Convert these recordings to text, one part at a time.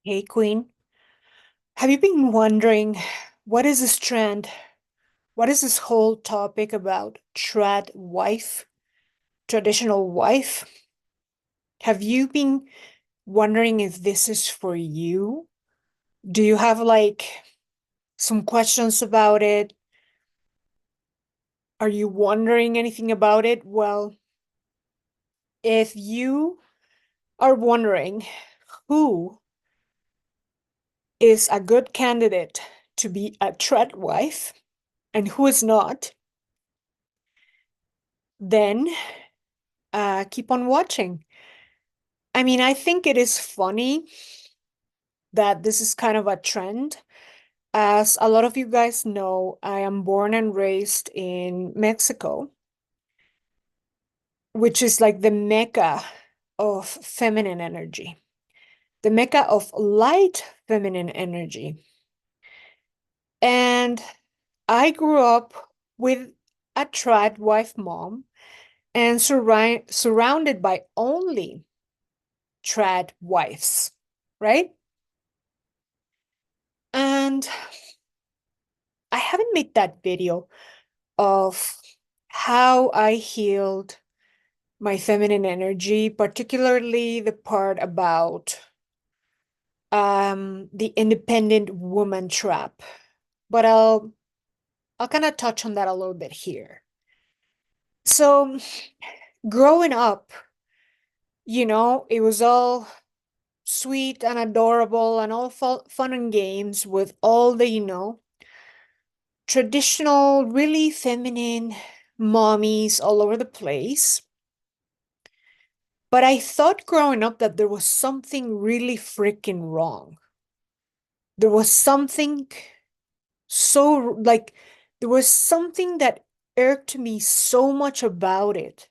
Hey, Queen. Have you been wondering what is this trend? What is this whole topic about trad wife, traditional wife? Have you been wondering if this is for you? Do you have some questions about it? Are you wondering anything about it? Well, if you are wondering who is a good candidate to be a trad wife and who is not, then keep on watching. I mean, I think it is funny that this is kind of a trend. As a lot of you guys know, I am born and raised in Mexico, which is like the Mecca of feminine energy, the Mecca of light feminine energy. And I grew up with a trad wife mom and surrounded by only trad wives, right? And I haven't made that video of how I healed my feminine energy, particularly the part about the independent woman trap. But I'll kind of touch on that a little bit here. So growing up, it was all sweet and adorable and all fun and games with all the, traditional, really feminine mommies all over the place. But I thought growing up that there was something really freaking wrong. There was something so, there was something that irked me so much about it,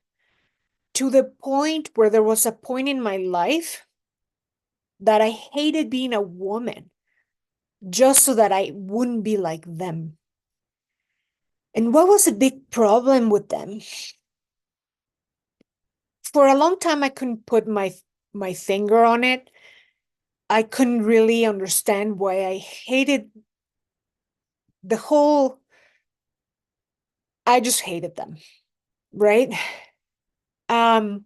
to the point where there was a point in my life that I hated being a woman just so that I wouldn't be like them. And what was a big problem with them? For a long time, I couldn't put my finger on it. I couldn't really understand why I hated the whole, I just hated them, right? Um,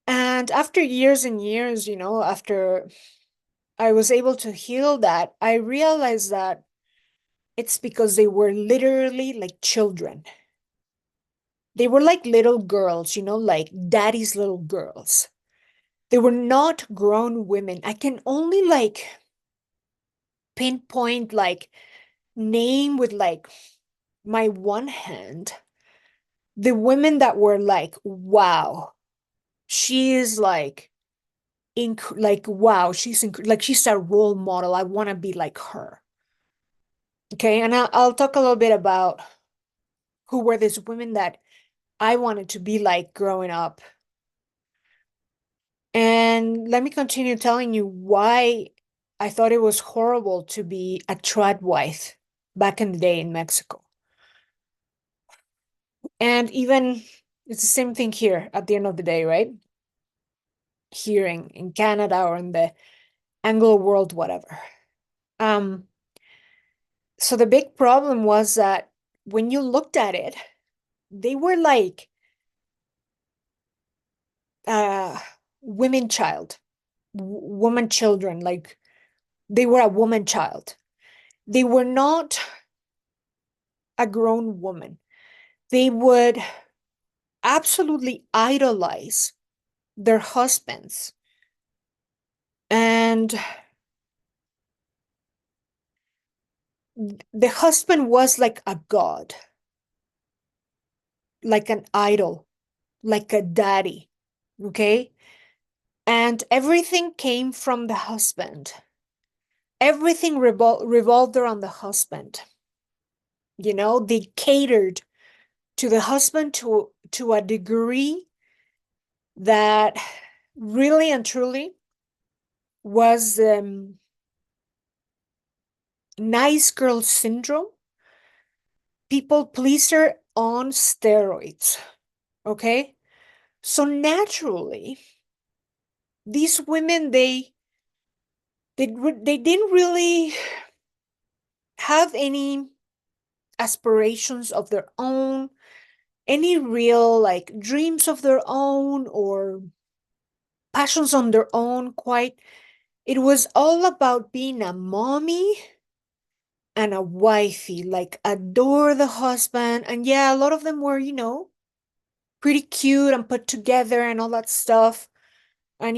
and after years and years, after I was able to heal that, I realized that it's because they were literally like children. They were like little girls, like daddy's little girls. They were not grown women. I can only pinpoint, name with my one hand the women that were like, wow, she is wow, she's a role model. I want to be like her. Okay, and I'll talk a little bit about who were these women that I wanted to be like growing up. And let me continue telling you why I thought it was horrible to be a trad wife back in the day in Mexico. And even it's the same thing here at the end of the day, right? Here in Canada or in the Anglo world, whatever. Um, so the big problem was that when you looked at it, they were like uh women child, woman children, like they were a woman child. They were not a grown woman. They would absolutely idolize their husbands. And the husband was like a god, like an idol, like a daddy. Okay. And everything came from the husband. Everything revolved around the husband. They catered to the husband to a degree that really and truly was nice girl syndrome, people pleaser on steroids. Okay. So naturally, these women, they They didn't really have any aspirations of their own, any real like dreams of their own or passions on their own quite. It was all about being a mommy and a wifey, like adore the husband. And yeah, a lot of them were, pretty cute and put together and all that stuff. And,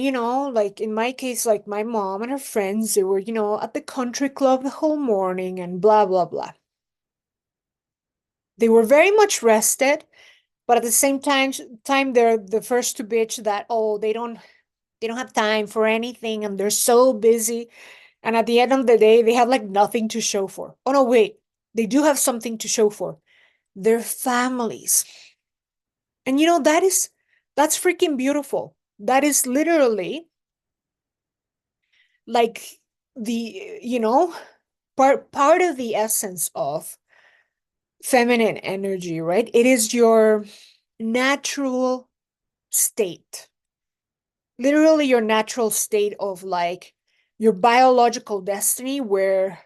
like in my case, like my mom and her friends, they were, at the country club the whole morning and blah, blah, blah. They were very much rested, but at the same time they're the first to bitch that, oh, they don't have time for anything and they're so busy. And at the end of the day, they have like nothing to show for. Oh no, wait, they do have something to show for. Their families. And that's freaking beautiful. That is literally like the, part of the essence of feminine energy, right? It is your natural state. Literally your natural state of like your biological destiny where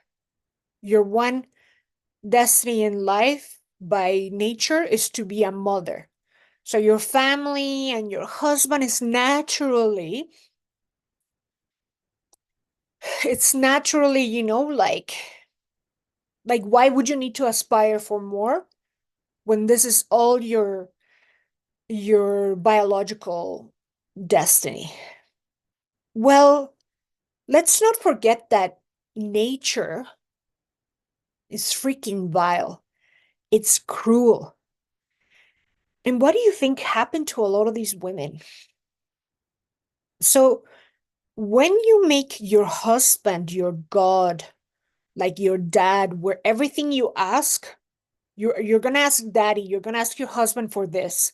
your one destiny in life by nature is to be a mother. So your family and your husband is it's naturally, like why would you need to aspire for more when this is all your biological destiny? Well, let's not forget that nature is freaking vile. It's cruel. And what do you think happened to a lot of these women? So when you make your husband your God, like your dad, where everything you ask, you're gonna ask daddy, you're gonna ask your husband for this,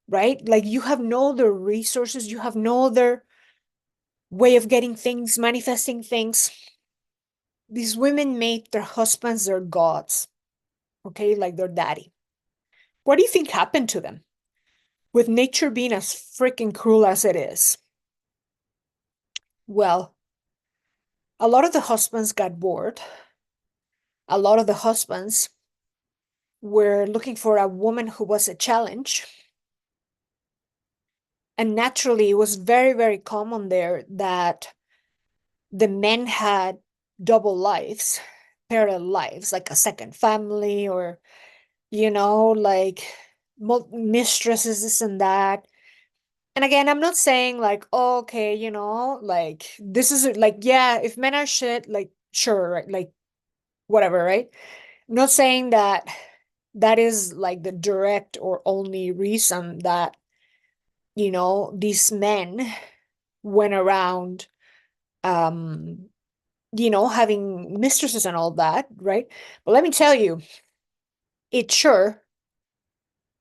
right? Like you have no other resources, you have no other way of getting things, manifesting things. These women made their husbands their gods, okay, like their daddy. What do you think happened to them? With nature being as freaking cruel as it is. Well, a lot of the husbands got bored. A lot of the husbands were looking for a woman who was a challenge. And naturally, it was very, very common there that the men had double lives, parallel lives, like a second family or, like mistresses, this and that. And again, I'm not saying like, oh, okay, like this is like, yeah, if men are shit, like, sure, right? Like, whatever, right? I'm not saying that that is like the direct or only reason that, these men went around, um, having mistresses and all that, right? But let me tell you, it sure,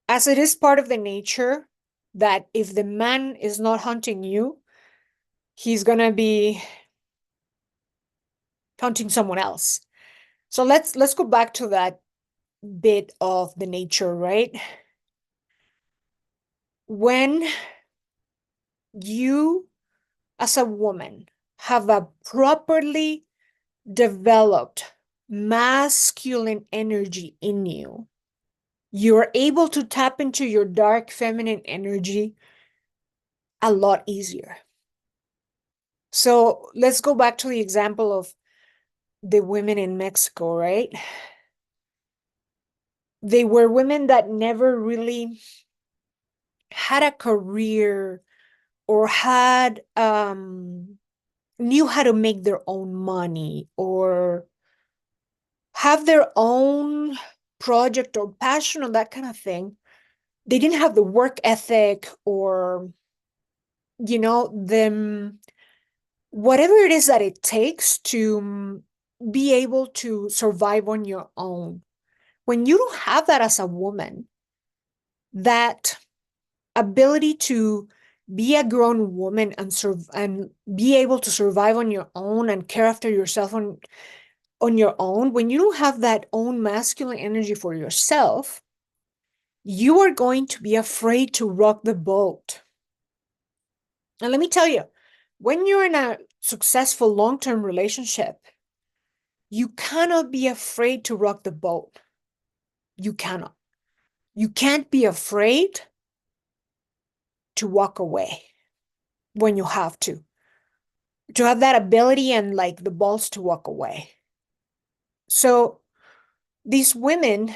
as it is part of the nature that if the man is not hunting you, he's gonna be hunting someone else. So let's go back to that bit of the nature, right? When you as a woman have a properly developed masculine energy in you, you're able to tap into your dark feminine energy a lot easier. So let's go back to the example of the women in Mexico, right? They were women that never really had a career or had knew how to make their own money or have their own project or passion or that kind of thing. They didn't have the work ethic or, them, whatever it is that it takes to be able to survive on your own. When you don't have that as a woman, that ability to be a grown woman and be able to survive on your own and care after yourself on your own, when you don't have that own masculine energy for yourself, you are going to be afraid to rock the boat. And let me tell you, When you're in a successful long-term relationship, you cannot be afraid to rock the boat. You cannot. You can't be afraid to walk away when you have to have that ability and like the balls to walk away. So these women,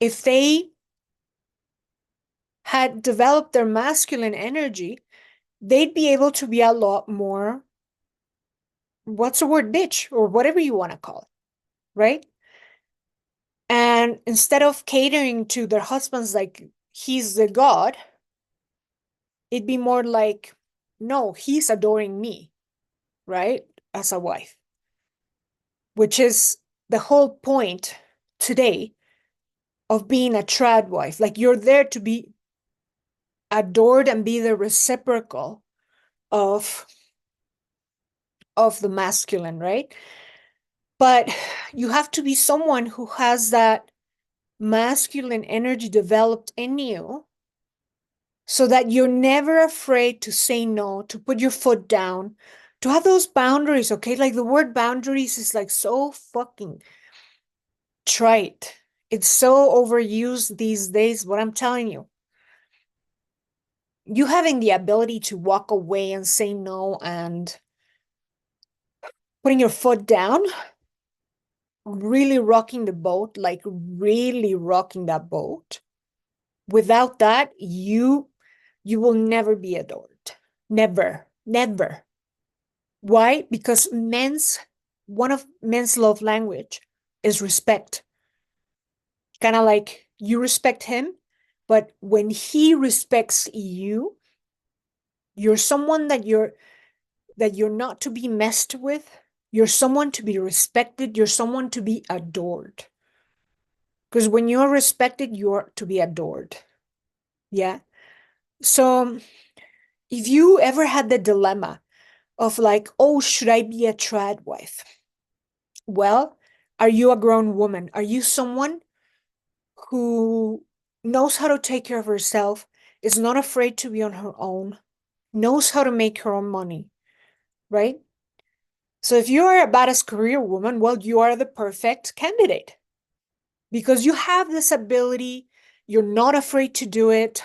if they had developed their masculine energy, they'd be able to be a lot more, what's the word, bitch, or whatever you want to call it, right? And instead of catering to their husbands like he's the god, it'd be more like, no, he's adoring me, right? As a wife, which is the whole point today of being a trad wife. Like you're there to be adored and be the reciprocal of the masculine, right? But you have to be someone who has that masculine energy developed in you so that you're never afraid to say no, to put your foot down, to have those boundaries, okay? Like the word boundaries is like so fucking trite. It's so overused these days, but I'm telling you, you having the ability to walk away and say no and putting your foot down, really rocking the boat, like really rocking that boat. Without that, you will never be adored. Never, never. Why? Because one of men's love language is respect. Kind of like you respect him, but when he respects you, you're someone that you're not to be messed with. You're someone to be respected. You're someone to be adored. Because when you're respected, you're to be adored. Yeah. So if you ever had the dilemma of like, oh, should I be a trad wife? Well, are you a grown woman? Are you someone who knows how to take care of herself, is not afraid to be on her own, knows how to make her own money, right? So if you are a badass career woman, well, you are the perfect candidate because you have this ability, you're not afraid to do it,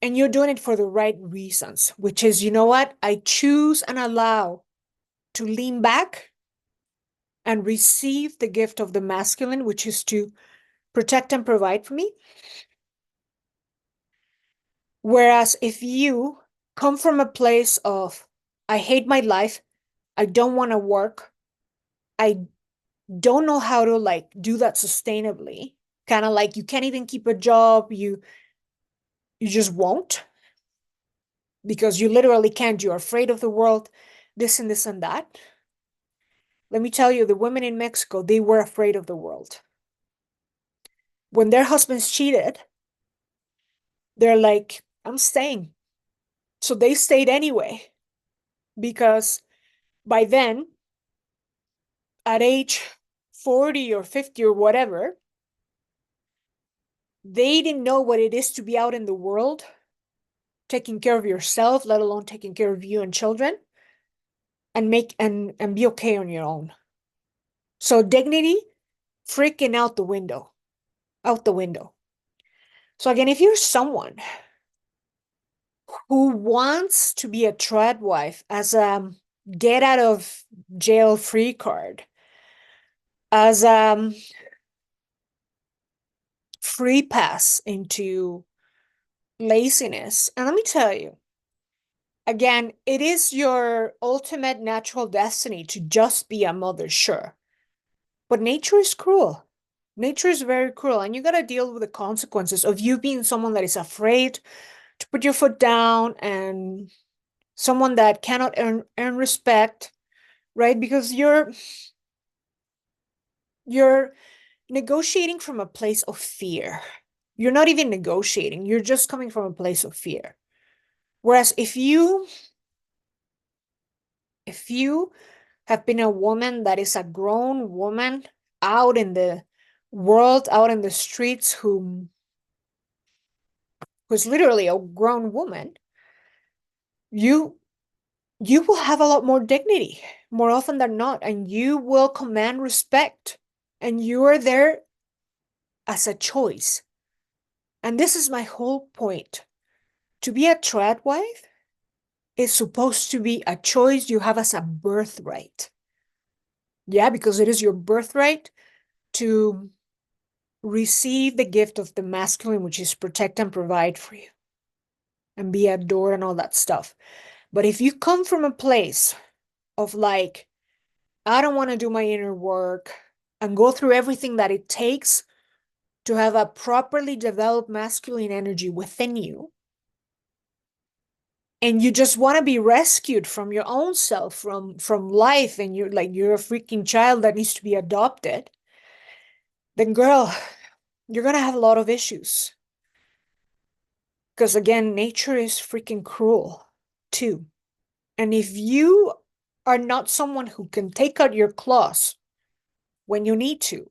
and you're doing it for the right reasons, which is, you know what? I choose and allow to lean back and receive the gift of the masculine, which is to protect and provide for me. Whereas if you come from a place of, I hate my life, I don't want to work, I don't know how to like do that sustainably, kind of like you can't even keep a job, you just won't because you literally can't, you're afraid of the world, this and that. Let me tell you, the women in Mexico, they were afraid of the world. When their husbands cheated, they're like, I'm staying. So they stayed anyway because by then, at age 40 or 50 or whatever, they didn't know what it is to be out in the world, taking care of yourself, let alone taking care of you and children, and be okay on your own. So dignity, freaking out the window, out the window. So again, if you're someone who wants to be a trad wife as a get out of jail free card, as a free pass into laziness, and let me tell you, again, it is your ultimate natural destiny to just be a mother, sure. But nature is cruel. Nature is very cruel, and you got to deal with the consequences of you being someone that is afraid to put your foot down and someone that cannot earn respect, right? Because you're negotiating from a place of fear. You're not even negotiating, you're just coming from a place of fear. Whereas if you have been a woman that is a grown woman out in the world, out in the streets, who's literally a grown woman, you you will have a lot more dignity more often than not, and you will command respect, and you are there as a choice. And this is my whole point. To be a trad wife is supposed to be a choice you have as a birthright. Yeah, because it is your birthright to receive the gift of the masculine, which is protect and provide for you and be adored and all that stuff. But if you come from a place of like, I don't want to do my inner work and go through everything that it takes to have a properly developed masculine energy within you, and you just want to be rescued from your own self, from life, and you're a freaking child that needs to be adopted, then girl, you're gonna have a lot of issues. Because again, nature is freaking cruel too. And if you are not someone who can take out your claws when you need to,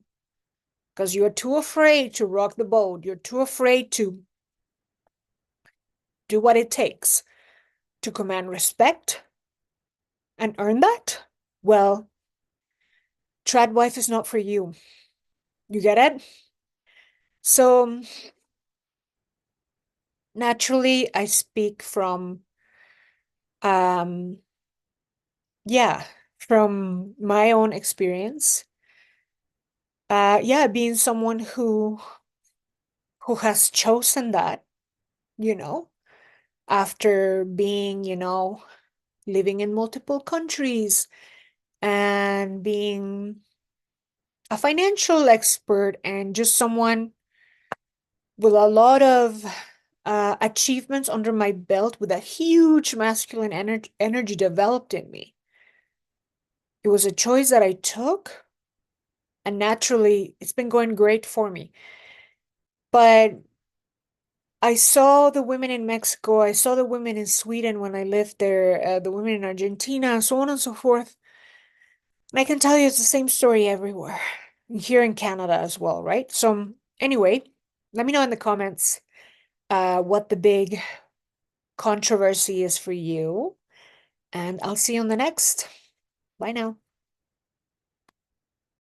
because you're too afraid to rock the boat, you're too afraid to do what it takes to command respect and earn that, well, trad wife is not for you. You get it? So naturally, I speak from, um, yeah, from my own experience. Yeah, being someone who has chosen that, you know, after being, living in multiple countries and being a financial expert and just someone with a lot of achievements under my belt with a huge masculine energy developed in me. It was a choice that I took, and naturally, it's been going great for me. But I saw the women in Mexico, I saw the women in Sweden when I lived there, the women in Argentina, so on and so forth. And I can tell you it's the same story everywhere, here in Canada as well, right? So, anyway, let me know in the comments what the big controversy is for you, and I'll see you on the next. Bye now.